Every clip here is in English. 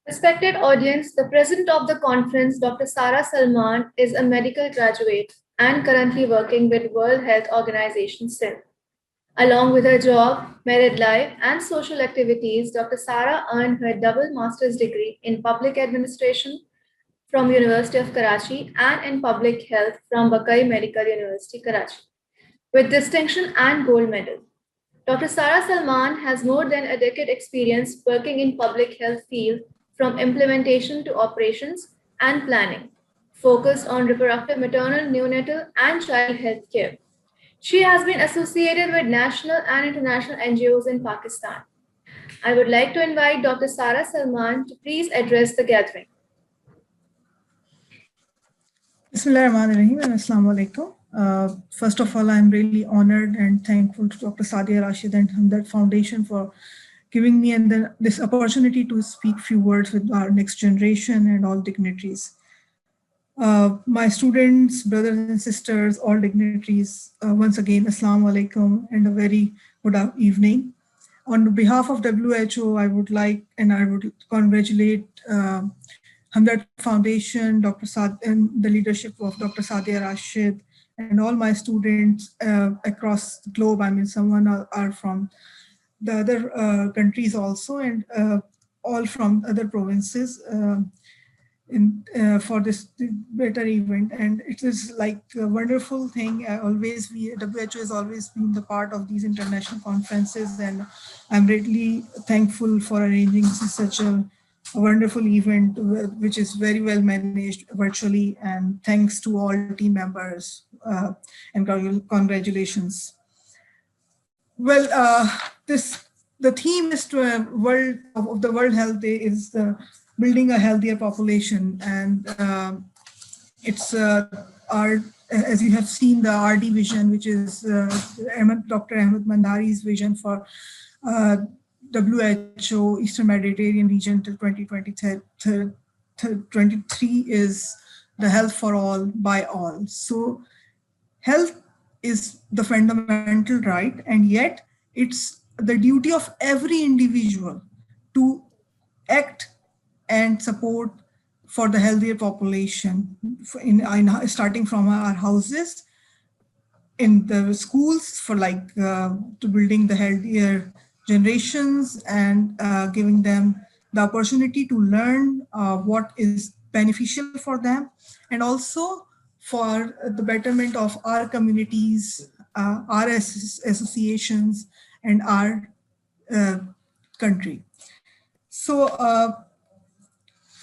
Respected audience, the president of the conference, Dr. Sara Salman, is a medical graduate and currently working with World Health Organization SIN. Along with her job, married life, and social activities, Dr. Sara earned her double master's degree in public administration from University of Karachi and in public health from Bakai Medical University, Karachi, with distinction and gold medal. Dr. Sara Salman has more than a decade experience working in public health field from implementation to operations and planning, focused on reproductive maternal, neonatal, and child health care. She has been associated with national and international NGOs in Pakistan. I would like to invite Dr. Sara Salman to please address the gathering. Bismillahirrahmanirrahim and Assalamu alaikum. First of all, I'm really honored and thankful to Dr. Sadia Rashid and Hamdard Foundation for giving me this opportunity to speak few words with our next generation and all dignitaries. My students, brothers and sisters, all dignitaries, once again, Assalamu alaikum and a very good evening. On behalf of WHO, I would congratulate Hamdard Foundation, Dr. Sad, and the leadership of Dr. Sadia Rashid, and all my students across the globe. I mean, someone are from the other countries also, and all from other provinces for this better event. And it is like a wonderful thing. WHO has always been the part of these international conferences, and I'm really thankful for arranging such a wonderful event, which is very well managed virtually, and thanks to all team members and congratulations. Well, the theme is the World Health Day is building a healthier population, and it's our, as you have seen, the RD vision, which is Dr. Ahmed Mandari's vision for WHO Eastern Mediterranean region till 2023 is the health for all by all. So health is the fundamental right, and yet it's the duty of every individual to act and support for the healthier population, starting from our houses, in the schools, for to building the healthier generations, and giving them the opportunity to learn what is beneficial for them, and also for the betterment of our communities, our associations, and our country. So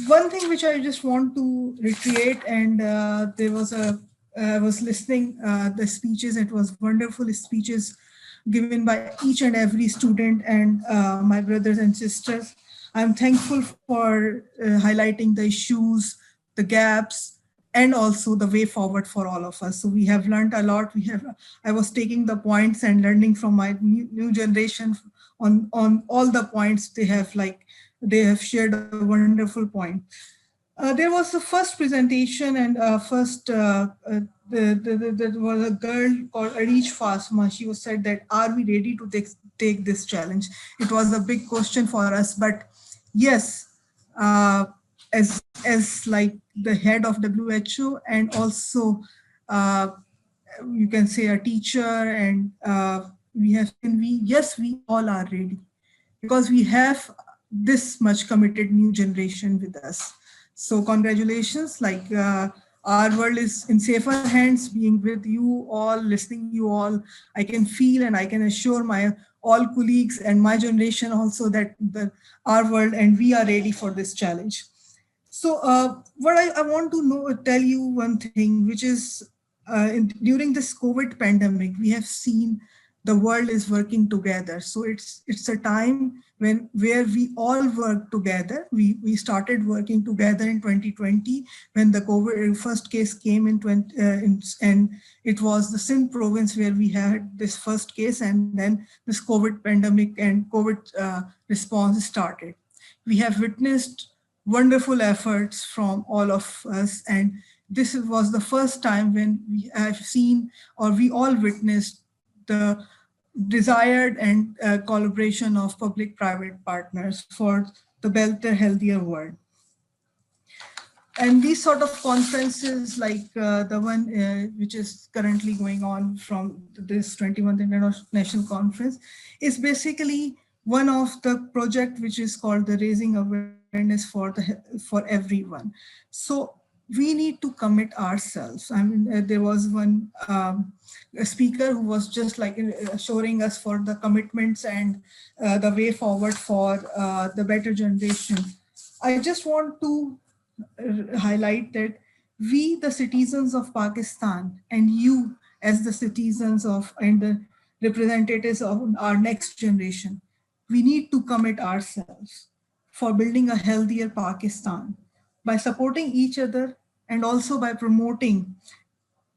one thing which I just want to reiterate, and I was listening the speeches. It was wonderful speeches given by each and every student and my brothers and sisters. I'm thankful for highlighting the issues, the gaps, and also the way forward for all of us. So we have learned a lot. I was taking the points and learning from my new generation on all the points they have shared a wonderful point. There was the first presentation, and there was a girl called Arish Fasma. She was said that, are we ready to take this challenge? It was a big question for us, but yes, as like the head of WHO, and also you can say a teacher, and we all are ready, because we have this much committed new generation with us. So congratulations, our world is in safer hands, being with you all, listening you all. I can feel, and I can assure my all colleagues and my generation also that our world and we are ready for this challenge. So what I want to tell you one thing, which is during this COVID pandemic, we have seen the world is working together. So it's a time where we all work together. We started working together in 2020 when the COVID first case came and it was the Sindh province where we had this first case, and then this COVID pandemic and COVID response started. We have witnessed wonderful efforts from all of us, and this was the first time when we have seen, or we all witnessed, the desired and collaboration of public-private partners for the better, healthier world. And these sort of conferences like the one which is currently going on from this 21st International Conference is basically one of the project which is called the Raising Awareness for everyone. So we need to commit ourselves. I mean, there was one a speaker who was just like assuring us for the commitments and the way forward for the better generation. I just want to highlight that we, the citizens of Pakistan, and you, as the citizens of and the representatives of our next generation, we need to commit ourselves for building a healthier Pakistan by supporting each other and also by promoting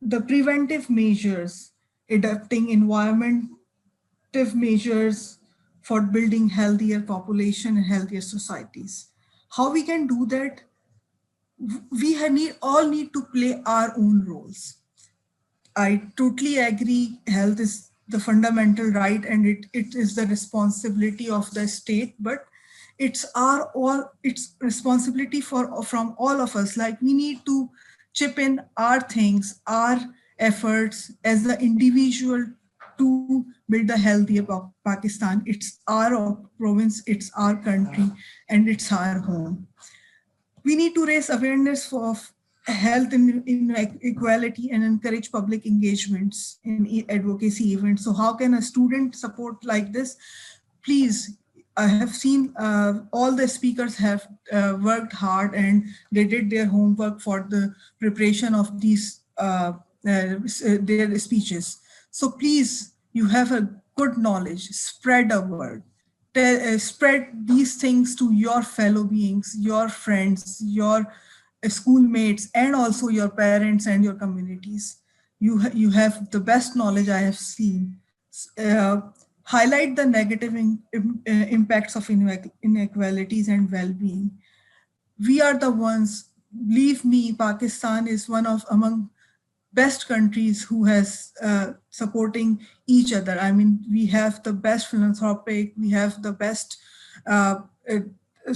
the preventive measures, adapting environmental measures for building healthier population and healthier societies. How we can do that? All need to play our own roles. I totally agree. Health is the fundamental right, and it is the responsibility of the state. But it's responsibility for from all of us. Like we need to chip in our things, our efforts as the individual to build a healthier Pakistan. It's our province, it's our country, and it's our home. We need to raise awareness of health in equality and encourage public engagements in advocacy events. So how can a student support like this? Please, I have seen all the speakers have worked hard and they did their homework for the preparation of these their speeches. So please, you have a good knowledge, spread a word, spread these things to your fellow beings, your friends, your schoolmates, and also your parents and your communities. You have the best knowledge I have seen. Uh, Highlight the negative impacts of inequalities and well-being. We are the ones, believe me, Pakistan is one of among best countries who has supporting each other. I mean, we have the best philanthropic, we have the best uh, uh,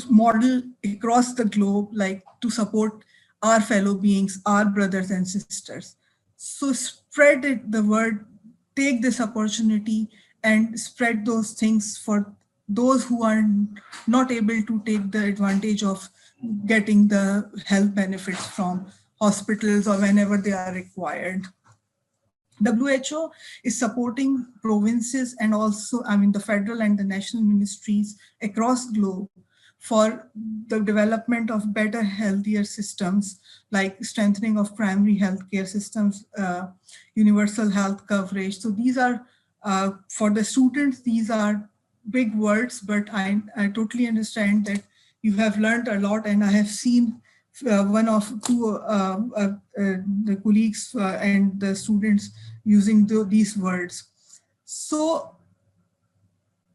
model across the globe, like to support our fellow beings, our brothers and sisters. So spread the word, take this opportunity and spread those things for those who are not able to take the advantage of getting the health benefits from hospitals or whenever they are required. WHO is supporting provinces and also, I mean, the federal and the national ministries across globe for the development of better, healthier systems, like strengthening of primary healthcare systems, universal health coverage. So these are, for the students, these are big words, but I totally understand that you have learned a lot, and I have seen one of two the colleagues and the students using these words. So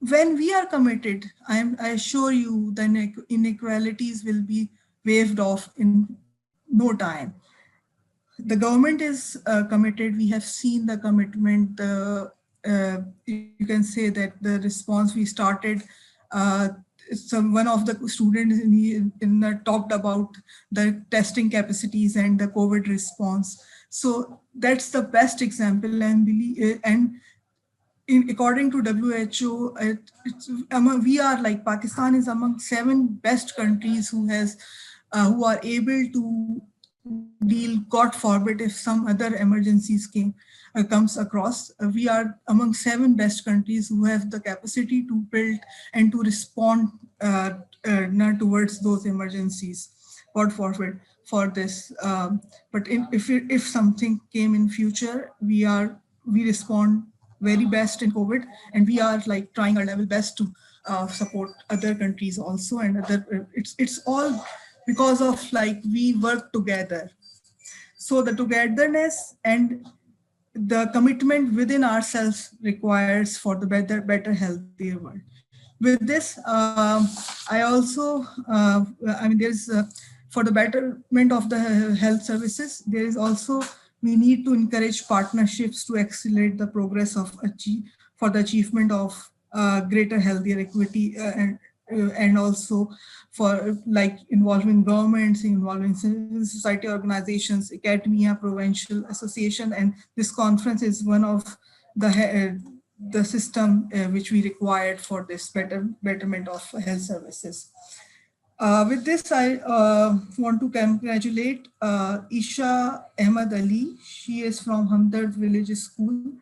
when we are committed, I assure you the inequalities will be waved off in no time. The government is committed. We have seen the commitment. You can say that the response we started. One of the students talked about the testing capacities and the COVID response. So that's the best example, and according to WHO, we are like Pakistan is among 7 best countries who are able to deal. God forbid if some other emergencies comes across. We are among 7 best countries who have the capacity to build and to respond towards those emergencies. God forbid for this. But if something came in future, we respond very best in COVID, and we are like trying our level best to support other countries also, and other. It's all because of like we work together. So the togetherness and the commitment within ourselves requires for the better, healthier world. With this, I also, I mean, there's for the betterment of the health services, there is also we need to encourage partnerships to accelerate the progress of for the achievement of greater, healthier equity and and also for like involving governments, involving civil society organizations, academia, provincial association, and this conference is one of the system which we required for this betterment of health services. With this, I want to congratulate Isha Ahmad Ali. She is from Hamdard Village School,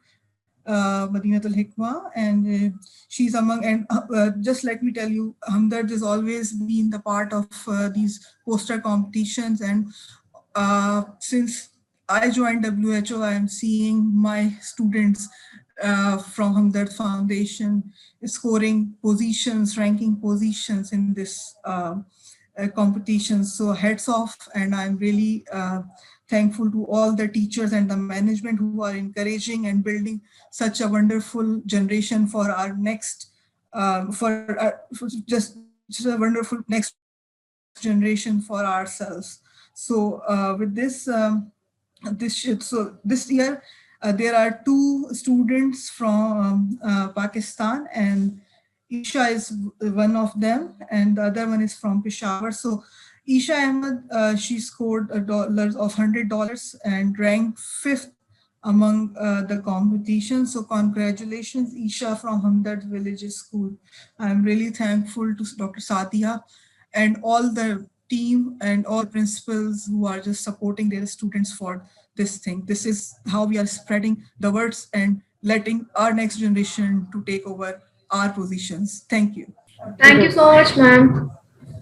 Madinatul Hikmah, and she's among, and just let me tell you, Hamdard has always been the part of these poster competitions, and since I joined WHO, I am seeing my students from Hamdard Foundation scoring positions, ranking positions in this competitions. So hats off, and I'm really thankful to all the teachers and the management who are encouraging and building such a wonderful generation for our next, for just a wonderful next generation for ourselves. So with this. This year there are two students from Pakistan, and Isha is one of them, and the other one is from Peshawar. So Isha Ahmed, she scored dollars of $100 and ranked fifth among the competition. So congratulations, Isha from Hamdard Village School. I'm really thankful to Dr. Sadia and all the team and all the principals who are just supporting their students for this thing. This is how we are spreading the words and letting our next generation to take over our positions. Thank you. Thank you so much, ma'am.